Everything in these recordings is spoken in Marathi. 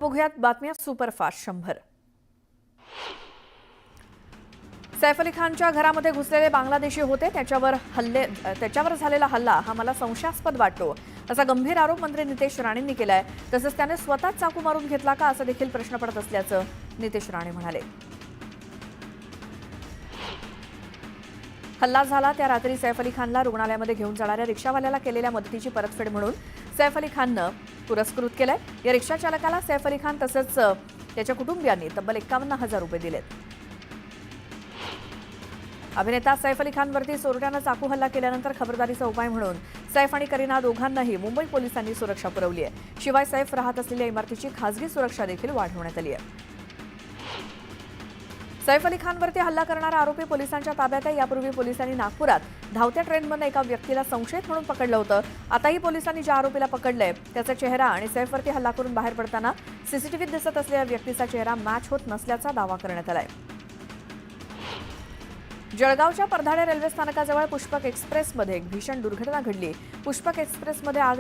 बघूयात बातम्या सुपरफास्ट 100। सैफ अली खानच्या घरामध्ये घुसलेले बांगलादेशी होते, त्याच्यावर झालेला हल्ला हा मला संशयास्पद वाटतो, असा गंभीर आरोप मंत्री नितेश राणेंनी केलाय। तसंच त्याने स्वतःच चाकू मारून घेतला का असं देखील प्रश्न पडत असल्याचं नितेश राणे म्हणाले। हल्ला झाला त्या रात्री सैफ अली खानला रुग्णालयामध्ये घेऊन जाणाऱ्या रिक्षावाल्याला केलेल्या मदतीची परतफेड म्हणून सैफ अली खाननं पुरस्कृत केलंय। या रिक्षा चालकाला सैफ अली खान तसंच त्याच्या कुटुंबियांनी तब्बल 51,000 रुपये दिलेत। अभिनेता सैफ अली खानवरती चोरट्यानं चाकू हल्ला केल्यानंतर खबरदारीचा उपाय म्हणून सैफ आणि करीना दोघांनाही मुंबई पोलिसांनी सुरक्षा पुरवली आहे। शिवाय सैफ राहत असलेल्या इमारतीची खासगी सुरक्षा देखील वाढवण्यात आली आहे। सैफ अली खानवरती हल्ला करणारा आरोपी पोलिसांच्या ताब्यात आहे। यापूर्वी पोलिसांनी नागपुरात धावत्या ट्रेनमधून एका व्यक्तीला संशयित म्हणून पकडलं होतं। आताही पोलिसांनी ज्या आरोपीला पकडलंय त्याचा चेहरा आणि सैफवरती हल्ला करून बाहेर पडताना सीसीटीव्हीत दिसत असलेल्या व्यक्तीचा चेहरा मॅच होत नसल्याचा दावा करण्यात आलाय। जळगावच्या परधाडे रेल्वे स्थानकाजवळ पुष्पक एक्सप्रेसमध्ये एक भीषण दुर्घटना घडली। पुष्पक एक्सप्रेसमध्ये आग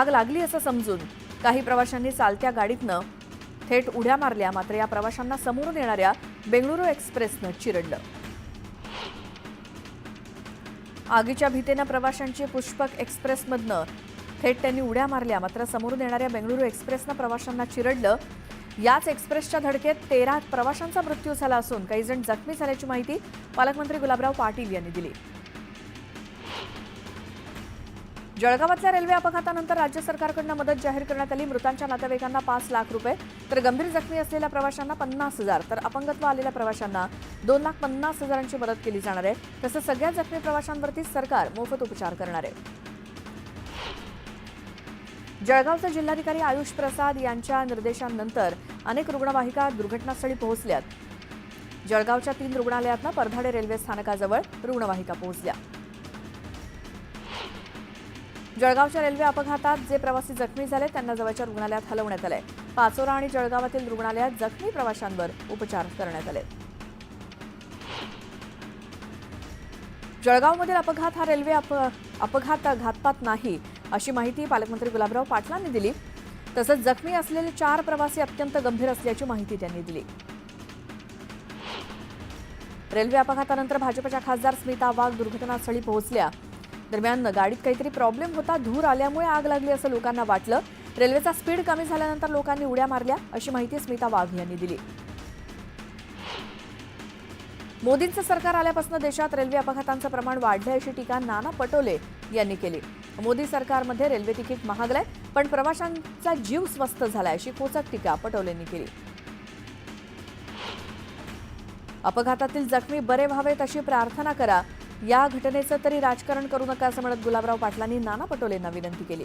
लागली असं समजून काही प्रवाशांनी चालत्या गाडीतनं थेट उड्या मारल्या, मात्र या प्रवाशांना समोरून येणाऱ्या बेंगळुरू एक्सप्रेसनं चिरडलं। आगीच्या भीतीनं प्रवाशांची पुष्पक एक्सप्रेसमधनं थेट त्यांनी उड्या मारल्या, मात्र समोरून येणाऱ्या बेंगळुरू एक्सप्रेसनं प्रवाशांना चिरडलं। याच एक्सप्रेसच्या धडकेत 13 प्रवाशांचा मृत्यू झाला असून काही जण जखमी झाल्याची माहिती पालकमंत्री गुलाबराव पाटील यांनी दिली। जळगावातल्या रेल्वे अपघातानंतर राज्य सरकारकडून मदत जाहीर करण्यात आली। मृतांच्या नातेवाईकांना 5 लाख रुपये, तर गंभीर जखमी असलेल्या प्रवाशांना 50,000, तर अपंगत्व आलेल्या प्रवाशांना 2,50,000ची मदत केली जाणार आहे। तसंच सगळ्या जखमी प्रवाशांवरती सरकार मोफत उपचार करणार आहे। जळगावचे जिल्हाधिकारी आयुष प्रसाद यांच्या निर्देशांनंतर अनेक रुग्णवाहिका दुर्घटनास्थळी पोहोचल्यात। जळगावच्या 3 रुग्णालयातनं परधाडे रेल्वे स्थानकाजवळ रुग्णवाहिका पोहोचल्या। जळगावच्या रेल्वे अपघातात जे प्रवासी जखमी झाले त्यांना जवळच्या रुग्णालयात हलवण्यात आले। पाचोरा आणि जळगावातील रुग्णालयात जखमी प्रवाशांवर उपचार करण्यात आले। जळगावमधील अपघात हा रेल्वे अपघात घातपात नाही, अशी माहिती पालकमंत्री गुलाबराव पाटलांनी दिली। तसंच जखमी असलेले 4 प्रवासी अत्यंत गंभीर असल्याची माहिती त्यांनी दिली। रेल्वे अपघातानंतर भाजपच्या खासदार स्मिता वाघ दुर्घटनास्थळी पोहोचल्या। दरम्यान गाडीत काहीतरी प्रॉब्लेम होता, धूर आल्यामुळे आग लागली असं लोकांना वाटलं। रेल्वेचा स्पीड कमी झाल्यानंतर लोकांनी उड्या मारल्या, अशी माहिती स्मिता वाघ यांनी दिली। मोदींचं सरकार आल्यापासून देशात रेल्वे अपघातांचं प्रमाण वाढलंय, अशी टीका नाना पटोले यांनी केली। मोदी सरकारमध्ये रेल्वे तिकीट महागलंय, पण प्रवाशांचा जीव स्वस्त झालाय, अशी खोचक टीका पटोलेंनी केली। अपघातातील जखमी बरे व्हावेत अशी प्रार्थना करा, या घटनेचं तरी राजकारण करू नका, असं म्हणत गुलाबराव पाटलांनी नाना पटोलेंना विनंती केली।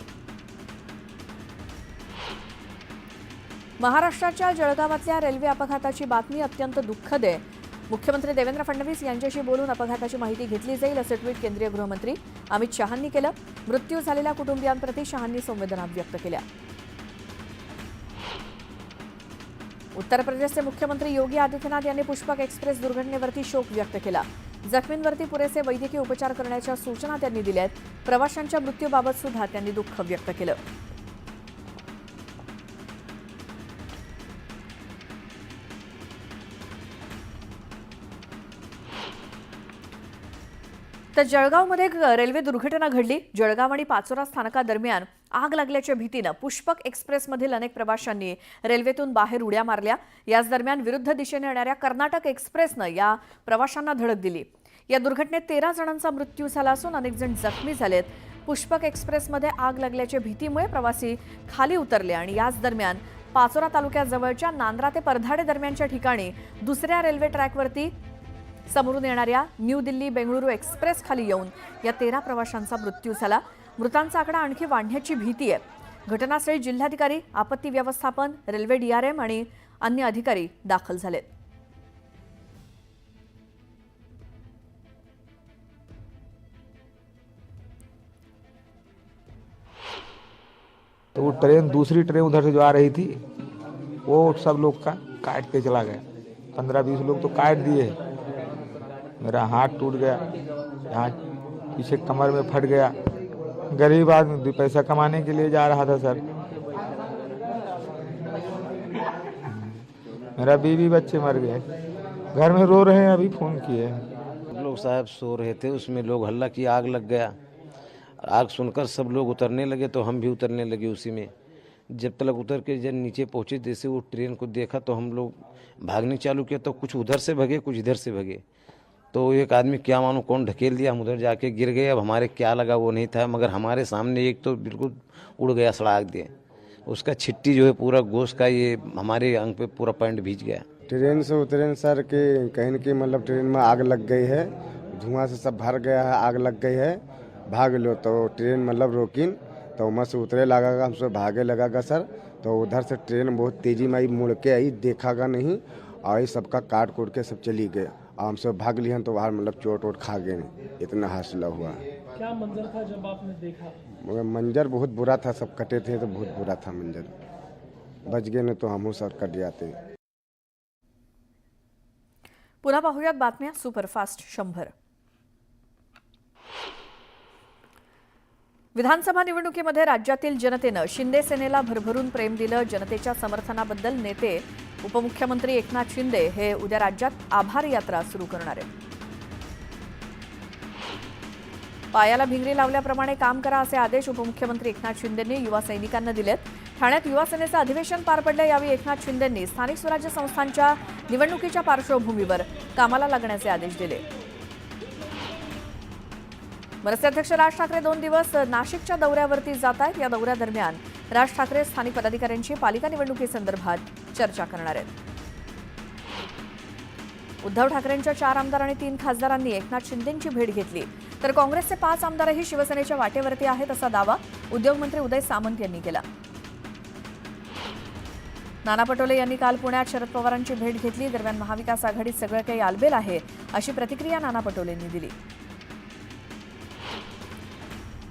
महाराष्ट्राच्या जळगावातल्या रेल्वे अपघाताची बातमी अत्यंत दुःखद आहे। मुख्यमंत्री देवेंद्र फडणवीस यांच्याशी बोलून अपघाताची माहिती घेतली जाईल, असं ट्विट केंद्रीय गृहमंत्री अमित शहांनी केलं। मृत्यू झालेल्या कुटुंबियांप्रती शहांनी संवेदना व्यक्त केल्या। उत्तर प्रदेशचे मुख्यमंत्री योगी आदित्यनाथ यांनी पुष्पक एक्सप्रेस दुर्घटनेवरती शोक व्यक्त केला। जखमींवरती पुरेसे वैद्यकीय उपचार करण्याच्या सूचना त्यांनी दिल्या आहेत। प्रवाशांच्या मृत्यूबाबत सुद्धा त्यांनी दुःख व्यक्त केलं। तर जळगावमध्ये एक रेल्वे दुर्घटना घडली। जळगाव आणि पाचोरा स्थानकादरम्यान आग लागल्याच्या भीतीनं पुष्पक एक्सप्रेसमधील अनेक प्रवाशांनी रेल्वेतून बाहेर उड्या मारल्या। याच दरम्यान विरुद्ध दिशेने येणाऱ्या कर्नाटक एक्सप्रेसनं या प्रवाशांना धडक दिली। या दुर्घटनेत 13 जणांचा मृत्यू झाला असून अनेक जण जखमी झालेत। पुष्पक एक्सप्रेसमध्ये आग लागल्याच्या भीतीमुळे प्रवासी खाली उतरले आणि याच दरम्यान पाचोरा तालुक्याजवळच्या नांद्रा ते परधाडे दरम्यानच्या ठिकाणी दुसऱ्या रेल्वे ट्रॅकवरती समोरून येणाऱ्या न्यू दिल्ली बेंगळुरू एक्सप्रेस खाली येऊन या 13 प्रवाशांचा मृत्यू झाला। मृतांचा आकडा आणखी वाढण्याची भीती आहे। घटनास्थळी जिल्हाधिकारी, आपत्ती व्यवस्थापन, रेल्वे DRM आणि अन्य अधिकारी दाखल झालेत। तो वो ट्रेन दूसरी ट्रेन उधर से जो आ रही थी वो सब लोग का काट के चला गया। 15-20 लोग तो काट दिए। मेरा हाथ टूट गया, यहाँ पीछे कमर में फट गया। गरीब आदमी 2 पैसा कमाने के लिए जा रहा था सर। मेरा बीवी बच्चे मर गए, घर में रो रहे हैं, अभी फ़ोन किए हैं। लोग साहब सो रहे थे, उसमें लोग हल्ला किया, आग लग गया। आग सुनकर सब लोग उतरने लगे तो हम भी उतरने लगे उसी में। जब तक उतर के जब नीचे पहुंचे, जैसे वो ट्रेन को देखा तो हम लोग भागने चालू किया, तो कुछ उधर से भगे कुछ इधर से भगे। तो एक आदमी क्या मानो कौन ढकेल दिया, हम उधर जाके गिर गए। अब हमारे क्या लगा वो नहीं था, मगर हमारे सामने एक तो बिल्कुल उड़ गया, सड़ाक दिया। उसका छिट्टी जो है पूरा गोश्त का, ये हमारे अंग पे पूरा पैंट भीज गया। ट्रेन से उतरे सर के कहीं कि मतलब ट्रेन में आग लग गई है, धुआं से सब भर गया है, आग लग गई है, भाग लो। तो ट्रेन मतलब रोकिन तो वहाँ से उतरे लगागा, हमसे भागे लगागा सर। तो उधर से ट्रेन बहुत तेजी में आई, मुड़ के आई, देखागा नहीं, आई सबका काट कूट के सब चली गए। हमसे भाग लिया तो बाहर मतलब चोट वोट खा गए, इतना हादसा हुआ। क्या मंजर था जब आपने देखा? मगर मंजर बहुत बुरा था, सब कटे थे तो बहुत बुरा था मंजर। बच गए नहीं तो हम सर कट जाते। पुन्हा पाहूयात बातम्या सुपरफास्ट 100। विधानसभा निवडणुकीमध्ये राज्यातील जनतेनं शिंदे सेनेला भरभरून प्रेम दिलं। जनतेच्या समर्थनाबद्दल नेते उपमुख्यमंत्री एकनाथ शिंदे हे उद्या राज्यात आभार यात्रा सुरू करणार आहेत। पायाला भिंगरी लावल्याप्रमाणे काम करा असे आदेश उपमुख्यमंत्री एकनाथ शिंदेंनी युवा सैनिकांना दिलेत। ठाण्यात युवा सेनेचं अधिवेशन पार पडलं। यावेळी एकनाथ शिंदेंनी स्थानिक स्वराज्य संस्थांच्या निवडणुकीच्या पार्श्वभूमीवर कामाला लागण्याचे आदेश दिले। मनसे अध्यक्ष राज ठाकरे 2 दिवस नाशिकच्या दौऱ्यावरती जात आहेत। या दौऱ्यादरम्यान राज ठाकरे स्थानिक पदाधिकाऱ्यांची पालिका निवडणुकीसंदर्भात चर्चा करणार आहेत। उद्धव ठाकरेंच्या 4 आमदार आणि 3 खासदारांनी एकनाथ शिंदेंची भेट घेतली, तर काँग्रेसचे 5 आमदारही शिवसेनेच्या वाटेवरती आहेत असा दावा उद्योगमंत्री उदय सामंत यांनी केला। नाना पटोले यांनी काल पुण्यात शरद पवारांची भेट घेतली। दरम्यान महाविकास आघाडीत सगळं काही आलबेल आहे अशी प्रतिक्रिया नाना पटोलेंनी दिली।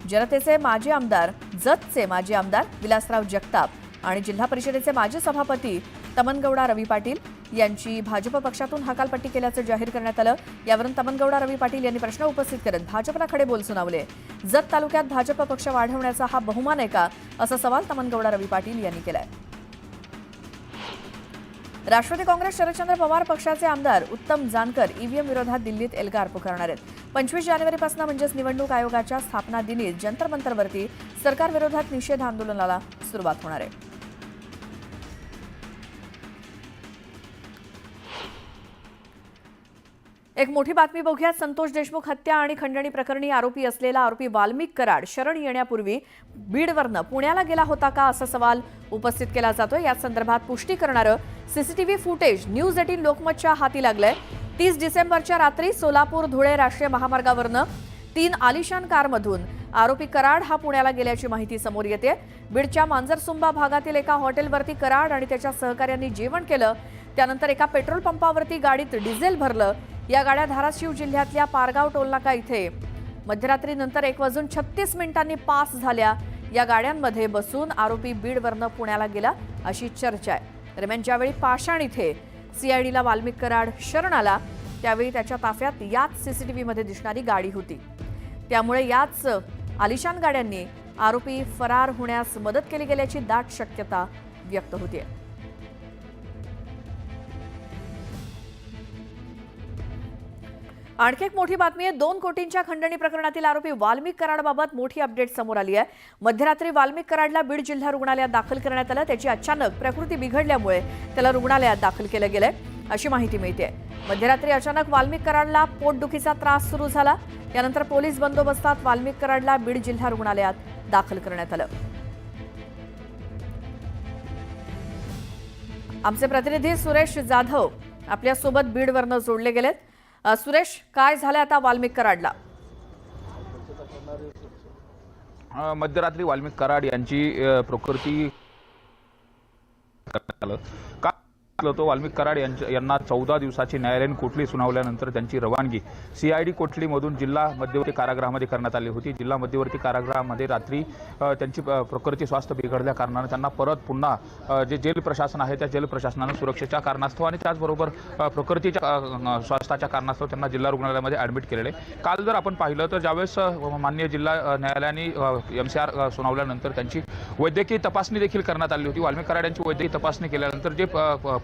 जनतेचे माजी आमदार, जतचे माजी आमदार विलासराव जगताप आणि जिल्हा परिषदेचे माजी सभापती तमनगौडा रवी पाटील यांची भाजप पक्षातून हकालपट्टी केल्याचं जाहीर करण्यात आलं। यावरून तमनगौडा रवी पाटील यांनी प्रश्न उपस्थित करत भाजपला खडेबोल सुनावले। जत तालुक्यात भाजप पक्ष वाढवण्याचा हा बहुमान आहे का, असा सवाल तमनगौडा रवी पाटील यांनी केलाय। राष्ट्रवादी काँग्रेस शरदचंद्र पवार पक्षाचे आमदार उत्तम जानकर ईव्हीएम विरोधात दिल्लीत एल्गार पुकारणार आहेत। 25 जानेवारीपासून म्हणजेच निवडणूक आयोगाच्या स्थापना दिनी जंतर मंतरवरती सरकार विरोधात निषेध आंदोलनाला सुरुवात होणार आहे। एक मोठी बातमी बघूया। संतोष देशमुख हत्या आणि खंडणी प्रकरणी आरोपी असलेला आरोपी वाल्मिक कराड शरण येण्यापूर्वी बीडवरनं पुण्याला गेला होता का, असा सवाल उपस्थित केला जातोय। या संदर्भात पुष्टी करणारं सीसीटीव्ही फुटेज न्यूज 18 लोकमतच्या हाती लागलंय। 30 डिसेंबरच्या रात्री सोलापूर धुळे राष्ट्रीय महामार्गावरनं 3 आलिशान कारमधून आरोपी कराड हा पुण्याला गेल्याची माहिती समोर येते। बीडच्या मांजरसुंबा भागातील एका हॉटेलवरती कराड आणि त्याच्या सहकाऱ्यांनी जेवण केलं। त्यानंतर एका पेट्रोल पंपावरती गाडीत डिझेल भरलं। या गाड्या धाराशिव जिल्ह्यातल्या पारगाव टोलनाका इथे मध्यरात्रीनंतर 1:36 पास झाल्या। या गाड्यांमध्ये बसून आरोपी बीडवरनं पुण्याला गेला अशी चर्चा आहे। दरम्यान ज्यावेळी पाषाण इथे सीआयडीला वाल्मिक कराड शरण आला, त्यावेळी त्याच्या ताफ्यात याच सीसीटीव्हीमध्ये दिसणारी गाडी होती। त्यामुळे याच आलिशान गाड्यांनी आरोपी फरार होण्यास मदत केली गेल्याची दाट शक्यता व्यक्त होते। आणखी एक मोठी बातमी आहे। 2 कोटींच्या खंडणी प्रकरणातील आरोपी वाल्मिक कराडबाबत मोठी अपडेट समोर आली आहे। मध्यरात्री वाल्मिक कराडला बीड जिल्हा रुग्णालयात दाखल करण्यात आलं। त्याची अचानक प्रकृती बिघडल्यामुळे त्याला रुग्णालयात दाखल केलं गेलंय अशी माहिती मिळते। मध्यरात्री अचानक वाल्मिक कराडला पोटदुखीचा त्रास सुरू झाला। यानंतर पोलीस बंदोबस्तात वाल्मिक कराडला बीड जिल्हा रुग्णालयात दाखल करण्यात आलं। आमचे प्रतिनिधी सुरेश जाधव आपल्या सोबत बीडवरनं जोडले गेलेत। सुरेश, काय झालं आता वाल्मिक कराडला? मध्यरात्री वाल्मिक कराड यांची प्रकृती तो वाल्मिक कराड यांना 14 दिवसाची न्यायालयीन कोठडी सुनावल्यानंतर त्यांची रवानगी सीआयडी कोठडीमधून जिल्हा मध्यवर्ती कारागृहामध्ये करण्यात आली होती। जिल्हा मध्यवर्ती कारागृहामध्ये रात्री त्यांची प्रकृती स्वास्थ्य बिघडल्या कारणाने त्यांना परत पुन्हा जे जेल प्रशासन आहे त्या जेल प्रशासनाने सुरक्षेच्या कारणास्तव आणि त्याचबरोबर प्रकृतीच्या स्वास्थ्याच्या कारणास्तव त्यांना जिल्हा रुग्णालयामध्ये ॲडमिट केलेले। काल जर आपण पाहिलं तर ज्यावेळेस माननीय जिल्हा न्यायालयाने MCR सुनावल्यानंतर त्यांची वैद्यकीय तपासणी देखील करण्यात आली होती। वाल्मिक कराड यांची वैद्यकीय तपासणी केल्यानंतर जे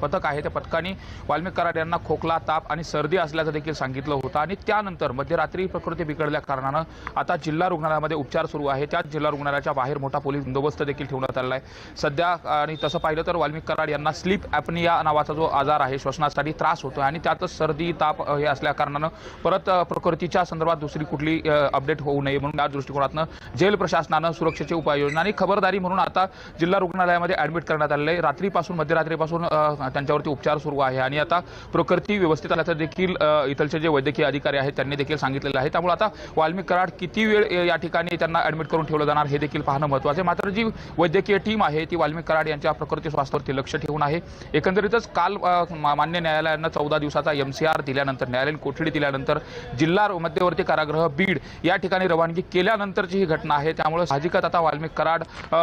पथक आहे त्या पथकाने वाल्मिक कराड यांना खोकला, ताप आणि सर्दी असल्याचं देखील सांगितलं होतं आणि त्यानंतर मध्यरात्री प्रकृती बिघडल्या कारणानं आता जिल्हा रुग्णालयामध्ये उपचार सुरू आहे। त्याच जिल्हा रुग्णालयाच्या बाहेर मोठा पोलीस बंदोबस्त देखील ठेवण्यात आला आहे सध्या। आणि तसं पाहिलं तर वाल्मिक कराड यांना स्लीप ॲपनिया नावाचा जो आजार आहे, श्वसनासाठी त्रास होतो आणि त्यातच सर्दी, ताप हे असल्या कारणानं परत प्रकृतीच्या संदर्भात दुसरी कुठली अपडेट होऊ नये म्हणून या दृष्टिकोनातनं जेल प्रशासनानं सुरक्षेची उपाययोजना आणि खबरदारी म्हणून आता जिल्हा रुग्णालयामध्ये ॲडमिट करण्यात आलेले आहे। रात्रीपासून मध्यरात्रीपासून त्यांच्यावरती उपचार सुरू आहे आणि आता प्रकृती व्यवस्थित आल्याचं देखील इथलचे जे वैद्यकीय अधिकारी आहेत त्यांनी देखील सांगितलेलं आहे। त्यामुळे आता वाल्मिक कराड किती वेळ या ठिकाणी त्यांना ॲडमिट करून ठेवलं जाणार हे देखील पाहणं महत्त्वाचं आहे। मात्र जी वैद्यकीय टीम आहे ती वाल्मिक कराड यांच्या प्रकृती स्वास्थ्यावरती लक्ष ठेवून आहे। एकंदरीतच काल मान्य न्यायालयानं 14 दिवसाचा MCR दिल्यानंतर, न्यायालयीन कोठडी दिल्यानंतर जिल्हा मध्यवर्ती कारागृह बीड या ठिकाणी रवानगी केल्यानंतरची ही घटना आहे। त्यामुळे साहजिकच आता वाल्मिक कराड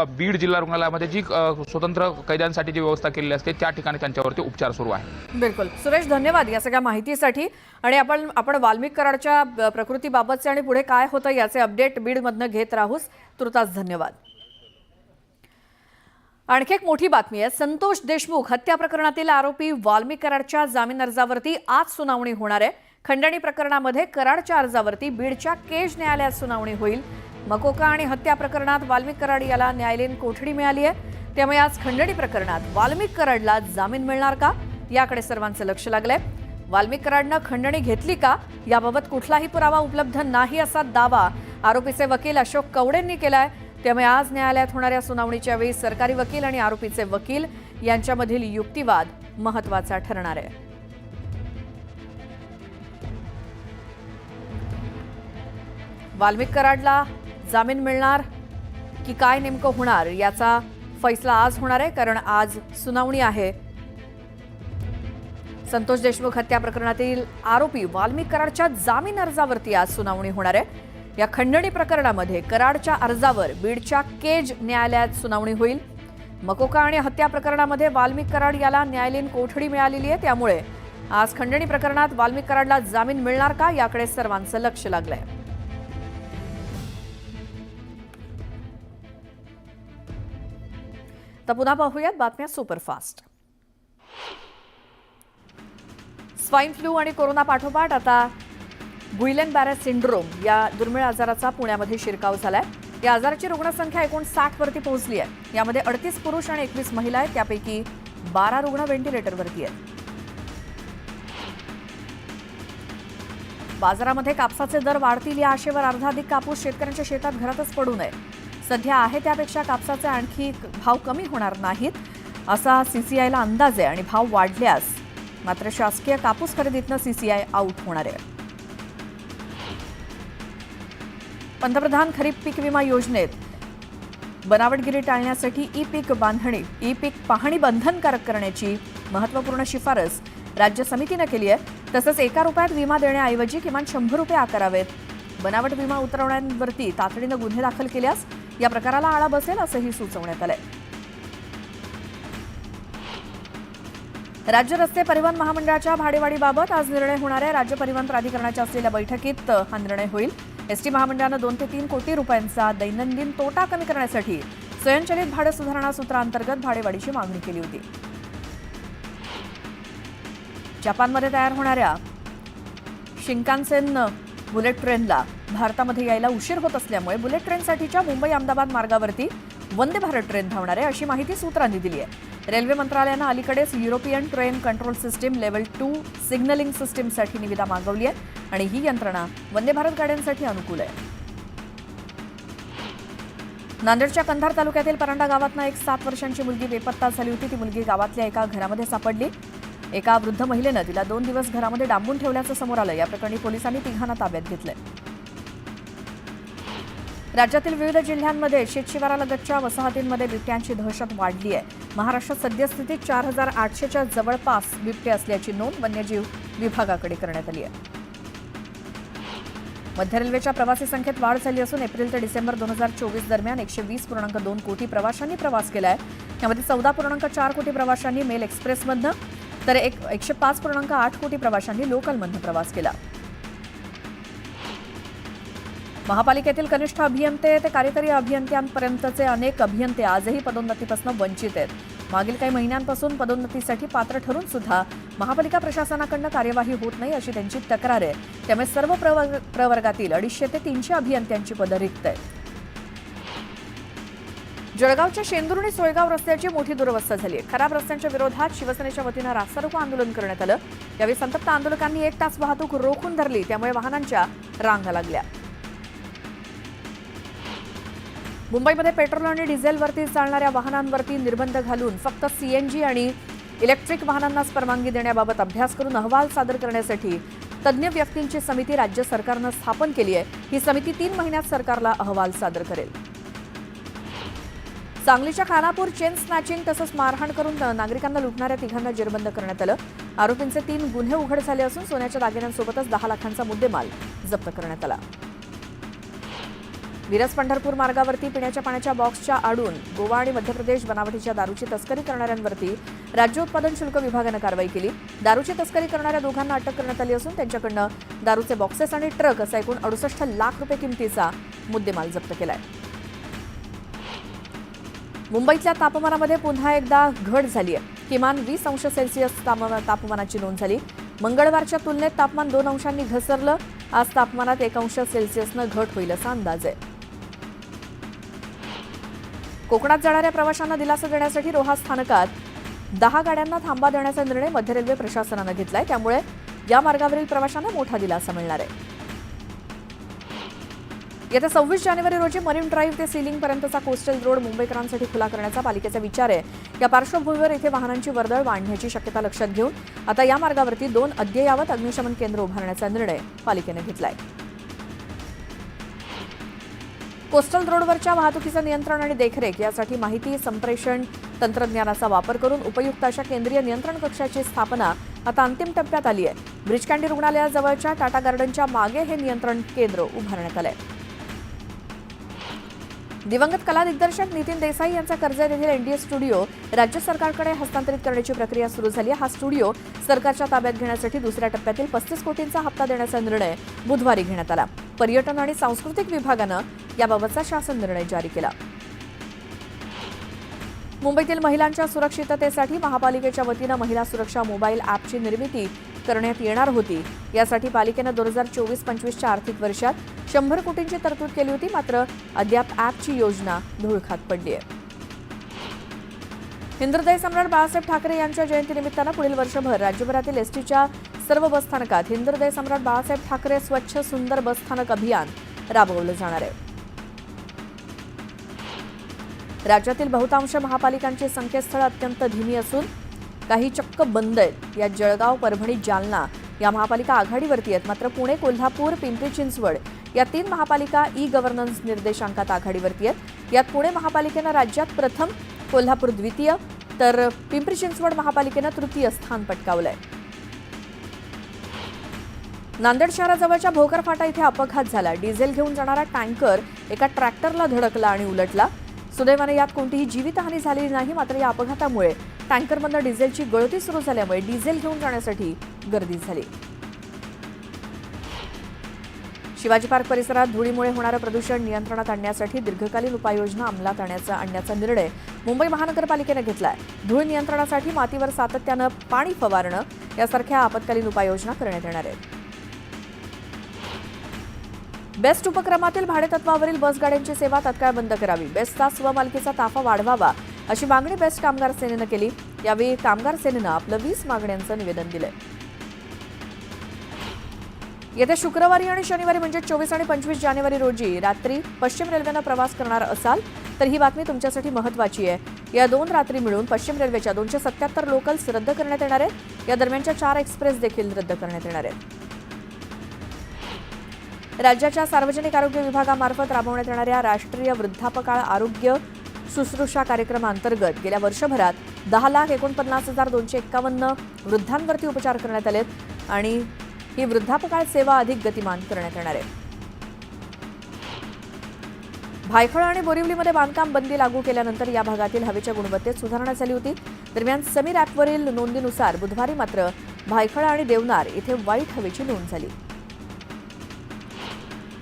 बीड जिल्हा रुग्णालयामध्ये जी स्वतंत्र कैद्यांसाठी जी व्यवस्था केलेली असते त्या ठिकाणी त्यांच्यावरती उपचार सुरू आहे। बिलकुल सुरेश, धन्यवाद या सगळ्या माहितीसाठी। आणि आपण वाल्मिक कराडच्या प्रकृतीबाबतचे आणि पुढे काय होतं याचे अपडेट बीडमधनं घेत राहूच। तुर्तास धन्यवाद। आणखी एक मोठी बातमी आहे। संतोष देशमुख हत्या प्रकरणातील आरोपी वाल्मिक कराडच्या जामीन अर्जावरती आज सुनावणी होणार आहे। खंडणी प्रकरणामध्ये कराडच्या अर्जावरती बीडच्या केज न्यायालयात सुनावणी होईल। मकोका आणि हत्या प्रकरणात वाल्मिक कराड याला न्यायालयीन कोठडी मिळाली आहे, त्यामुळे आज खंडणी प्रकरणात वाल्मिक कराडला जामीन मिळणार का याकडे सर्वांचं लक्ष लागलंय। वाल्मिक कराडनं खंडणी घेतली का याबाबत कुठलाही पुरावा उपलब्ध नाही असा दावा आरोपीचे वकील अशोक कवडेंनी केलाय। त्यामुळे आज न्यायालयात होणाऱ्या सुनावणीच्या वेळी सरकारी वकील आणि आरोपीचे वकील यांच्यामधील युक्तिवाद महत्त्वाचा ठरणार आहे। वाल्मिक कराडला जामीन मिळणार की काय नेमकं होणार याचा फैसला आज होणार आहे, कारण आज सुनावणी आहे। संतोष देशमुख हत्या प्रकरणातील आरोपी वाल्मिक कराडच्या जामीन अर्जावरती आज सुनावणी होणार आहे। या खंडणी प्रकरणामध्ये कराडच्या अर्जावर बीडच्या केज न्यायालयात सुनावणी होईल। मकोका आणि हत्या प्रकरणामध्ये वाल्मिक कराड याला न्यायालयीन कोठडी मिळालेली आहे, त्यामुळे आज खंडणी प्रकरणात वाल्मिक कराडला जामीन मिळणार का याकडे सर्वांचं लक्ष लागलंय। तर पुन्हा पाहूयात बातम्या सुपरफास्ट। स्वाईन फ्लू आणि कोरोना पाठोपाठ आता गुइलेन बॅरे सिंड्रोम या दुर्मिळ आजाराचा पुण्यामध्ये शिरकाव झालाय। या आजाराची रुग्णसंख्या एकूण 60 वरती पोहोचली आहे। यामध्ये 38 पुरुष आणि 21 महिला आहेत, त्यापैकी 12 रुग्ण व्हेंटिलेटरवरती आहेत। बाजारामध्ये कापसाचे दर वाढतील या आशेवर अर्धाधिक कापूस शेतकऱ्यांच्या शेतात घरातच पडू नये। सध्या आहे त्यापेक्षा कापसाचे आणखी भाव कमी होणार नाहीत असा CCIला अंदाज आहे आणि भाव वाढल्यास मात्र शासकीय कापूस खरेदीतनं CCI आउट होणार आहे। पंतप्रधान खरीप पीक विमा योजनेत बनावटगिरी टाळण्यासाठी ई पीक पाहणी बंधनकारक करण्याची महत्त्वपूर्ण शिफारस राज्य समितीने केली आहे। तसंच 1 रुपयात विमा देण्याऐवजी किमान 100 रुपये आकारावेत। बनावट विमा उतरवणाऱ्यांवरती तातडीनं गुन्हे दाखल केल्यास या प्रकाराला आळा बसेल असंही सुचवण्यात आलंय। राज्य रस्ते परिवहन महामंडळाच्या भाडेवाढीबाबत आज निर्णय होणार आहे। राज्य परिवहन प्राधिकरणाच्या असलेल्या बैठकीत हा निर्णय होईल। एसटी महामंडळानं 2 ते 3 कोटी रुपयांचा दैनंदिन तोटा कमी करण्यासाठी स्वयंचलित भाडे सुधारणा सूत्रांतर्गत भाडेवाढीची मागणी केली होती। जपानमध्ये तयार होणाऱ्या शिंकानसेन बुलेट ट्रेनला भारतामध्ये यायला उशीर होत असल्यामुळे बुलेट ट्रेनसाठीच्या मुंबई अहमदाबाद मार्गावरती वंदे भारत ट्रेन धावणार आहे अशी माहिती सूत्रांनी दिली आहे। रेल्वे मंत्रालयानं अलीकडेच European train control system level 2 signalling सिस्टीमसाठी निविदा मागवली आहे आणि ही यंत्रणा वंदे भारत गाड्यांसाठी अनुकूल आहे। नांदेडच्या कंधार तालुक्यातील परांडा गावातनं एक 7 वर्षांची मुलगी बेपत्ता झाली होती। ती मुलगी गावातल्या एका घरामध्ये सापडली। एका वृद्ध महिलेनं तिला 2 दिवस घरामध्ये डांबून ठेवल्याचं समोर आलं। या प्रकरणी पोलिसांनी 3 ताब्यात घेतलंय। राज्यातील विविध जिल्ह्यांमध्ये शेतशिवारालगतच्या वसाहतींमध्ये बिबट्यांची दहशत वाढली आहे। महाराष्ट्रात सद्यस्थितीत 4800च्या जवळपास बिबटे असल्याची नोंद वन्यजीव विभागाकडे करण्यात आली आहे। मध्य रेल्वेच्या प्रवासी संख्येत वाढ झाली असून एप्रिल ते डिसेंबर 2024 दरम्यान 120.2 कोटी प्रवाशांनी प्रवास केलाय। यामध्ये 14.4 कोटी प्रवाशांनी मेल एक्सप्रेसमधनं तर 105.8 कोटी प्रवाशांनी लोकलमधनं प्रवास केला। महापालिकेतील कनिष्ठ अभियंते ते कार्यकारी अभियंत्यांपर्यंतचे अनेक अभियंते आजही पदोन्नतीपासून वंचित आहेत। मागील काही महिन्यांपासून पदोन्नतीसाठी पात्र ठरून सुद्धा महापालिका प्रशासनाकडून कार्यवाही होत नाही अशी त्यांची तक्रार आहे. त्यामुळे सर्व प्रवर्गातील 250 ते 300 अभियंत्यांची पदं रिक्त आहेत. जळगावच्या शेंदूर आणि सोयगाव रस्त्याची मोठी दुरवस्था झाली आहे. खराब रस्त्यांच्या विरोधात शिवसेनेच्या वतीनं रास्तारोको आंदोलन करण्यात आलं. यावेळी संतप्त आंदोलकांनी 1 तास वाहतूक रोखून धरली. त्यामुळे वाहनांच्या रांगा लागल्या. मुंबईमध्ये पेट्रोल आणि डिझेलवरती चालणाऱ्या वाहनांवरती निर्बंध घालून फक्त सीएनजी आणि इलेक्ट्रिक वाहनांनाच परवानगी देण्याबाबत अभ्यास करून अहवाल सादर करण्यासाठी तज्ज्ञ व्यक्तींची समिती राज्य सरकारनं स्थापन केली आहे. ही समिती 3 महिन्यात सरकारला अहवाल सादर करेल. सांगलीच्या खानापूर चेन स्नॅचिंग तसंच मारहाण करून नागरिकांना लुटणाऱ्या 3घांना जेरबंद करण्यात आलं. आरोपींचे 3 गुन्हे उघड झाले असून सोन्याच्या दागिन्यांसोबतच 10 लाखांचा मुद्देमाल जप्त करण्यात आला. मिरज पंढरपूर मार्गावरती पिण्याच्या पाण्याच्या बॉक्सच्या आडून गोवा आणि मध्य प्रदेश बनावटीच्या दारूची तस्करी करणाऱ्यांवरती राज्य उत्पादन शुल्क विभागानं कारवाई केली. दारूची तस्करी करणाऱ्या 2घांना अटक करण्यात आली असून त्यांच्याकडनं दारूचे बॉक्सेस आणि ट्रक असा एकूण 68 लाख रुपये किमतीचा मुद्देमाल जप्त केलाय. मुंबईतल्या तापमानामध्ये पुन्हा एकदा घट झाली आहे. किमान 20 अंश सेल्सिअस तापमानाची नोंद झाली. मंगळवारच्या तुलनेत तापमान 2 अंशांनी घसरलं. आज तापमानात 1 अंश सेल्सिअसनं घट होईल असा अंदाज आहे. कोकणात जाणाऱ्या प्रवाशांना दिलासा देण्यासाठी रोहा स्थानकात 10 गाड्यांना थांबा देण्याचा निर्णय मध्य रेल्वे प्रशासनानं घेतलाय. त्यामुळे या मार्गावरील प्रवाशांना मोठा दिलासा मिळणार आहे. येत्या 26 जानेवारी रोजी मरीन ड्राईव्ह ते सीलिंगपर्यंतचा कोस्टल रोड मुंबईकरांसाठी खुला करण्याचा पालिकेचा विचार आहे. या पार्श्वभूमीवर इथे वाहनांची वर्दळ वाढण्याची शक्यता लक्षात घेऊन आता या मार्गावरती 2 अद्ययावत अग्निशमन केंद्र उभारण्याचा निर्णय पालिकेने घेतलाय. कोस्टल रोडवरच्या वाहतुकीचं नियंत्रण आणि देखरेख यासाठी माहिती संप्रेषण तंत्रज्ञानाचा वापर करून उपयुक्त अशा केंद्रीय नियंत्रण कक्षाची स्थापना आता अंतिम टप्प्यात आली आहे. ब्रिज कँडी रुग्णालयाजवळच्या टाटा गार्डनच्या मागे हे नियंत्रण केंद्र उभारण्यात आलंय. दिवंगत कला दिग्दर्शक नितीन देसाई यांचा कर्जत येथील एनडीए स्टुडिओ राज्य सरकारकडे हस्तांतरित करण्याची प्रक्रिया सुरू झाली आहे. हा स्टुडिओ सरकारच्या ताब्यात घेण्यासाठी दुसऱ्या टप्प्यातील 35 कोटींचा हप्ता देण्याचा निर्णय बुधवारी घेण्यात आला. पर्यटन आणि सांस्कृतिक विभागानं याबाबतचा शासन निर्णय जारी केला. मुंबईतील महिलांच्या सुरक्षिततेसाठी महापालिकेच्या वतीनं महिला सुरक्षा मोबाईल ॲपची निर्मिती करण्यात येणार होती. यासाठी पालिकेनं 2024-25च्या आर्थिक वर्षात 100 कोटींची तरतूद केली होती. मात्र अद्याप ॲपची योजना धुळखात पडली आहे. हिंदुहृदय सम्राट बाळासाहेब ठाकरे यांच्या जयंतीनिमित्तानं पुढील वर्षभर राज्यभरातील एसटीच्या सर्व बसस्थानकात हिंदुहृदय सम्राट बाळासाहेब ठाकरे स्वच्छ सुंदर बसस्थानक अभियान राबवलं जाणार आहे. राज्यातील बहुतांश महापालिकांची संकेतस्थळं अत्यंत धीमी असून काही चक्क बंद आहेत. यात जळगाव, परभणी, जालना या महापालिका आघाडीवरती आहेत. मात्र पुणे, कोल्हापूर, पिंपरी चिंचवड या 3 महापालिका ई गव्हर्नन्स निर्देशांकात आघाडीवरती आहेत. यात पुणे महापालिकेनं राज्यात प्रथम, कोल्हापूर द्वितीय तर पिंपरी चिंचवड महापालिकेनं तृतीय स्थान पटकावलंय. नांदेड शहराजवळच्या भोकर फाटा इथे अपघात झाला. डिझेल घेऊन जाणारा टँकर एका ट्रॅक्टरला धडकला आणि उलटला. सुदैवाने यात कोणतीही जीवितहानी झालेली नाही. मात्र या अपघातामुळे टँकरमधून डिझेलची गळती सुरू झाल्यामुळे डिझेल घेऊन जाण्यासाठी गर्दी झाली. शिवाजी पार्क परिसरात धुळीमुळे होणारं प्रदूषण नियंत्रणात आणण्यासाठी दीर्घकालीन उपाययोजना अंमलात आणण्याचा निर्णय मुंबई महानगरपालिकेने घेतलाय. धूळ नियंत्रणासाठी मातीवर सातत्यानं पाणी फवारणं यासारख्या आपत्कालीन उपाययोजना करण्यात येणार आहेत. बेस्ट उपक्रमातील भाडेतत्वावरील बसगाड्यांची सेवा तत्काळ बंद करावी. बेस्टचा स्वमालकीचा ताफा वाढवावा अशी मागणी बेस्ट कामगार सेनेनं केली. यावेळी कामगार सेनेनं आपलं 20 मागण्यांचं निवेदन दिलंय. येत्या शुक्रवारी आणि शनिवारी म्हणजे 24 आणि 25 जानेवारी रोजी रात्री पश्चिम रेल्वेनं प्रवास करणार असाल तर ही बातमी तुमच्यासाठी महत्त्वाची आहे. या 2 रात्री मिळून पश्चिम रेल्वेच्या 277 लोकल्स रद्द करण्यात येणार आहेत. या दरम्यानच्या 4 एक्सप्रेस देखील रद्द करण्यात येणार आहेत. राज्याच्या सार्वजनिक आरोग्य विभागामार्फत राबवण्यात येणाऱ्या राष्ट्रीय वृद्धापकाळ आरोग्य शुश्रूषा कार्यक्रमाअंतर्गत गेल्या वर्षभरात 10,49,251 वृद्धांवरती उपचार करण्यात आलेत आणि ही वृद्धापकाळ सेवा अधिक गतिमान करण्यात येणार आहे. भायखळा आणि बोरिवलीमध्ये बांधकाम बंदी लागू केल्यानंतर या भागातील हवेच्या गुणवत्तेत सुधारणा झाली होती. दरम्यान समीर ॲपवरील नोंदीनुसार बुधवारी मात्र भायखळा आणि देवनार इथे वाईट हवेची नोंद झाली.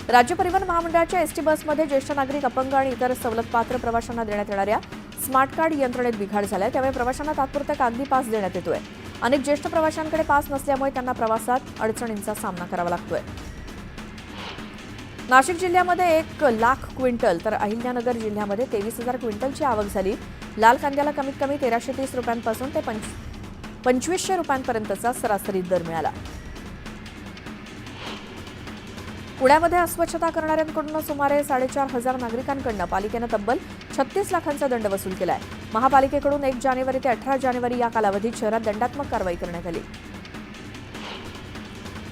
राज्य परिवहन महामंडळाच्या एसटी बसमध्ये ज्येष्ठ नागरिक, अपंग आणि इतर सवलतपात्र प्रवाशांना देण्यात येणाऱ्या स्मार्ट कार्ड यंत्रणेत बिघाड झालाय, त्यामुळे प्रवाशांना तात्पुरता कागदी पास देण्यात येतोय. अनेक ज्येष्ठ प्रवाशांकडे पास नसल्यामुळे त्यांना प्रवासात अडचणींचा सामना करावा लागतोय. नाशिक जिल्ह्यामध्ये 1,00,000 क्विंटल तर अहिल्यानगर जिल्ह्यामध्ये 23,000 क्विंटलची आवक झाली. लाल कांद्याला कमीत कमी 1,330 रुपयांपासून ते 2,500 रुपयांपर्यंतचा सरासरी दर मिळाला. पुण्यामध्ये अस्वच्छता करणाऱ्यांकडून सुमारे 4,500 नागरिकांकडून पालिकेनं तब्बल 36 लाखांचा दंड वसूल केलाय. महापालिकेकडून 1 जानेवारी ते 18 जानेवारी या कालावधीत शहरात दंडात्मक कारवाई करण्यात आली.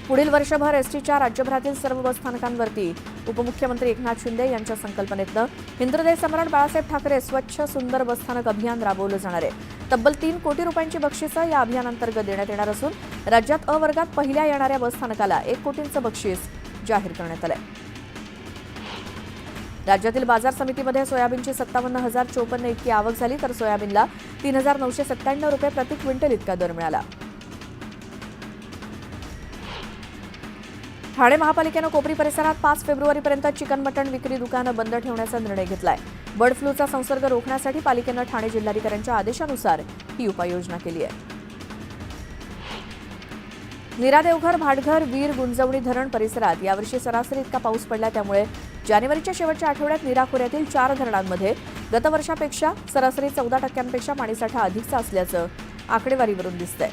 पुढील वर्षभर एसटीच्या राज्यभरातील सर्व बसस्थानकांवरती उपमुख्यमंत्री एकनाथ शिंदे यांच्या संकल्पनेतनं हिंदुहृदय सम्राट बाळासाहेब ठाकरे स्वच्छ सुंदर बसस्थानक अभियान राबवलं जाणार आहे. तब्बल 3 कोटी रुपयांची बक्षिसं या अभियानांतर्गत देण्यात येणार असून राज्यात अ वर्गात पहिल्या येणाऱ्या बसस्थानकाला 1 कोटींचं बक्षीस जाहीर करण्यात आलंय. राज्यातील बाजार समितीमध्ये सोयाबीनची 57,054 इतकी आवक झाली, तर सोयाबीनला 3,997 रुपये प्रति क्विंटल इतका दर मिळाला. ठाणे महापालिकेनं कोपरी परिसरात 5 फेब्रुवारीपर्यंत चिकन मटण विक्री दुकानं बंद ठेवण्याचा निर्णय घेतलाय. बर्ड फ्लूचा संसर्ग रोखण्यासाठी पालिकेनं ठाणे जिल्हाधिकाऱ्यांच्या आदेशानुसार ही उपाययोजना केली आहे. नीरा देवघर, भाटघर, वीर, गुंजवणी धरण परिसरात यावर्षी सरासरी इतका पाऊस पडला, त्यामुळे जानेवारीच्या शेवटच्या आठवड्यात नीरा खोऱ्यातील 4 धरणांमध्ये गतवर्षापेक्षा सरासरी 14% पाणीसाठा अधिकचा असल्याचं आकडेवारीवरून दिसतंय.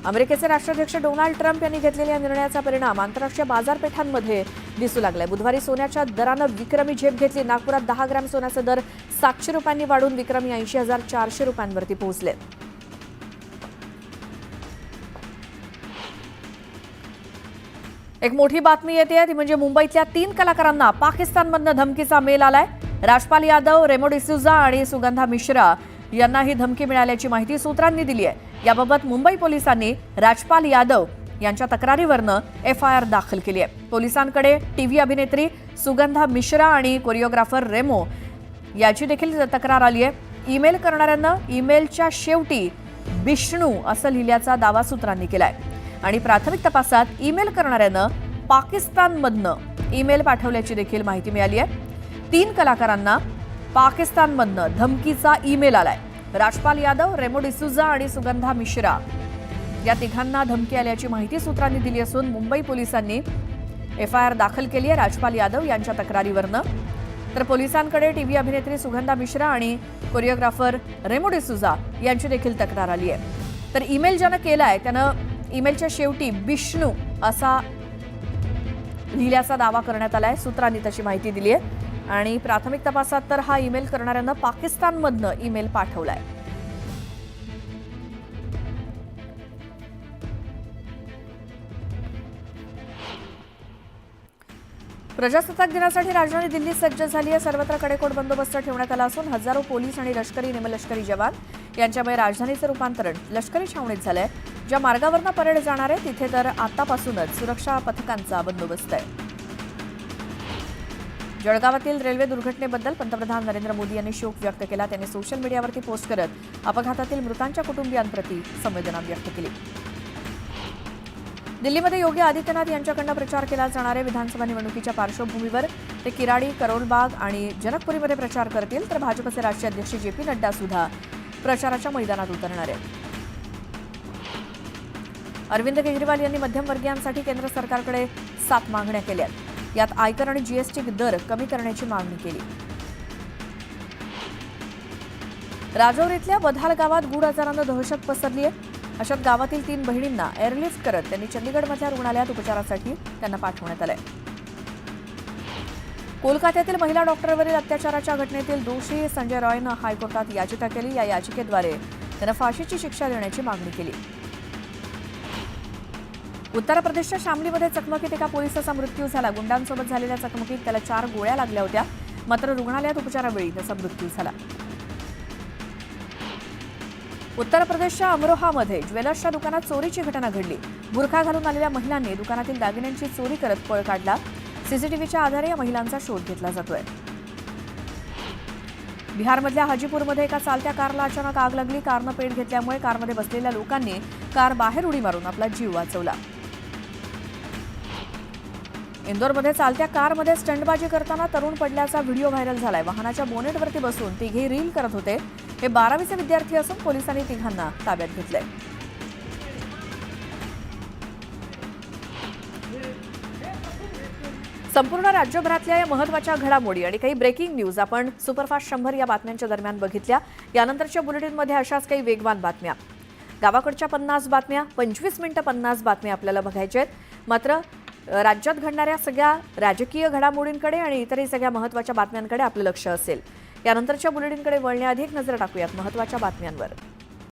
अमेरिकेचे राष्ट्राध्यक्ष डोनाल्ड ट्रम्प यांनी घेतलेल्या निर्णयाचा परिणाम आंतरराष्ट्रीय बाजारपेठांमध्ये दिसू लागलाय. बुधवारी सोन्याच्या दरानं विक्रमी झेप घेतली. नागपुरात 10 ग्रॅम सोन्याचे दर 700 रुपयांनी वाढून विक्रमी 80,400 रुपयांवरती पोहोचले. एक मोठी बातमी येते ती म्हणजे मुंबईतल्या 3 कलाकारांना पाकिस्तानमधनं धमकीचा मेल आलाय. राजपाल यादव, रेमो डिसूजा आणि सुगंधा मिश्रा यांना ही धमकी मिळाल्याची माहिती सूत्रांनी दिली आहे. याबाबत मुंबई पोलिसांनी राजपाल यादव यांच्या तक्रारीवरनं FIR दाखल केली आहे. पोलिसांकडे टीव्ही अभिनेत्री सुगंधा मिश्रा आणि कोरिओग्राफर रेमो याची देखील तक्रार आली आहे. ईमेल करणाऱ्यांना ईमेलच्या शेवटी विष्णू असं लिहिल्याचा दावा सूत्रांनी केलाय आणि प्राथमिक तपासात ईमेल करणाऱ्यानं पाकिस्तानमधनं ईमेल पाठवल्याची देखील माहिती मिळाली आहे. 3 कलाकारांना पाकिस्तानमधनं धमकीचा ईमेल आलाय. राजपाल यादव, रेमो डिसूजा आणि सुगंधा मिश्रा या तिघांना धमकी आल्याची माहिती सूत्रांनी दिली असून मुंबई पोलिसांनी FIR दाखल केली आहे राजपाल यादव यांच्या तक्रारीवरनं. तर पोलिसांकडे टीव्ही अभिनेत्री सुगंधा मिश्रा आणि कोरिओग्राफर रेमो डिसूजा यांची देखील तक्रार आली आहे. तर ईमेल ज्यानं केलाय त्यानं ईमेलच्या शेवटी विष्णू असा लिहिल्याचा दावा करण्यात आलाय. सूत्रांनी तशी माहिती दिली आहे आणि प्राथमिक तपासात तर हा ईमेल करणाऱ्यांना पाकिस्तानमधनं ईमेल पाठवलाय. प्रजासत्ताक दिनासाठी राजधानी दिल्ली सज्ज झाली आहे. सर्वत्र कडेकोट बंदोबस्त ठेवण्यात आला असून हजारो पोलीस आणि लष्करी निमलष्करी जवान यांच्यामुळे राजधानीचं रूपांतरण लष्करी छावणीत झालंय. ज्या मार्गावरनं परेड जाणार आहे तिथे तर आतापासूनच सुरक्षा पथकांचा बंदोबस्त आहे. जळगावातील रेल्वे दुर्घटनेबद्दल पंतप्रधान नरेंद्र मोदी यांनी शोक व्यक्त केला. त्यांनी सोशल मीडियावरती पोस्ट करत अपघातातील मृतांच्या कुटुंबियांप्रती संवेदना व्यक्त केली. दिल्लीमध्ये योगी आदित्यनाथ यांच्याकडून प्रचार केला जाणार आहे. विधानसभा निवडणुकीच्या पार्श्वभूमीवर ते किराडी, करोलबाग आणि जनकपुरीमध्ये प्रचार करतील, तर भाजपचे राष्ट्रीय अध्यक्ष JP नड्डा सुद्धा प्रचाराच्या मैदानात उतरणार आहेत. अरविंद केजरीवाल यांनी मध्यमवर्गीयांसाठी केंद्र सरकारकडे 7 मागण्या केल्या. यात आयकर आणि GST दर कमी करण्याची मागणी केली. राजौर इथल्या बधाल गावात गूढ आजारानं दहशत पसरली आहे. अशात गावातील 3 बहिणींना एअरलिफ्ट करत त्यांनी चंदीगडमधल्या रुग्णालयात उपचारासाठी त्यांना पाठवण्यात आलंय. कोलकात्यातील महिला डॉक्टरवरील अत्याचाराच्या घटनेतील दोषी संजय रॉयनं हायकोर्टात याचिका केली. या याचिकेद्वारे त्यांना फाशीची शिक्षा देण्याची मागणी केली. उत्तर प्रदेशच्या शामलीमध्ये चकमकीत एका पोलिसाचा मृत्यू झाला. गुंडांसोबत झालेल्या चकमकीत त्याला 4 गोळ्या लागल्या होत्या, मात्र रुग्णालयात उपचारावेळी त्याचा मृत्यू झाला. उत्तर प्रदेशच्या अमरोहामध्ये ज्वेलर्सच्या दुकानात चोरीची घटना घडली. बुरखा घालून आलेल्या महिलांनी दुकानातील दागिन्यांची चोरी करत पळ काढला. CCTVच्या आधारे या महिलांचा शोध घेतला जातोय. बिहारमधल्या हाजीपूरमध्ये एका चालत्या कारला अचानक आग लागली. कारनं पेट घेतल्यामुळे कारमध्ये बसलेल्या लोकांनी कार बाहेर उडी मारून आपला जीव वाचवला. इंदोरमध्ये चालत्या कारमध्ये स्टंटबाजी करताना तरुण पडल्याचा व्हिडिओ व्हायरल झालाय. वाहनाच्या बोनेटवरती बसून तिघे रील करत होते. हे 12वीचे विद्यार्थी असून पोलिसांनी तिघांना ताब्यात घेतलंय. संपूर्ण राज्यभरातल्या या महत्त्वाच्या घडामोडी आणि काही ब्रेकिंग न्यूज आपण सुपरफास्ट 100 या बातम्यांच्या दरम्यान बघितल्या. यानंतरच्या बुलेटिनमध्ये अशाच काही वेगवान बातम्या, गावाकडच्या 50 बातम्या, 25 मिनिटं 50 बातम्या आपल्याला बघायच्या आहेत. मात्र राज्यात घडणाऱ्या सगळ्या राजकीय घडामोडींकडे आणि इतरही सगळ्या महत्त्वाच्या बातम्यांकडे आपलं लक्ष असेल. यानंतरच्या बुलेटिनकडे वळण्याआधी एक नजर टाकूयात महत्त्वाच्या बातम्यांवर.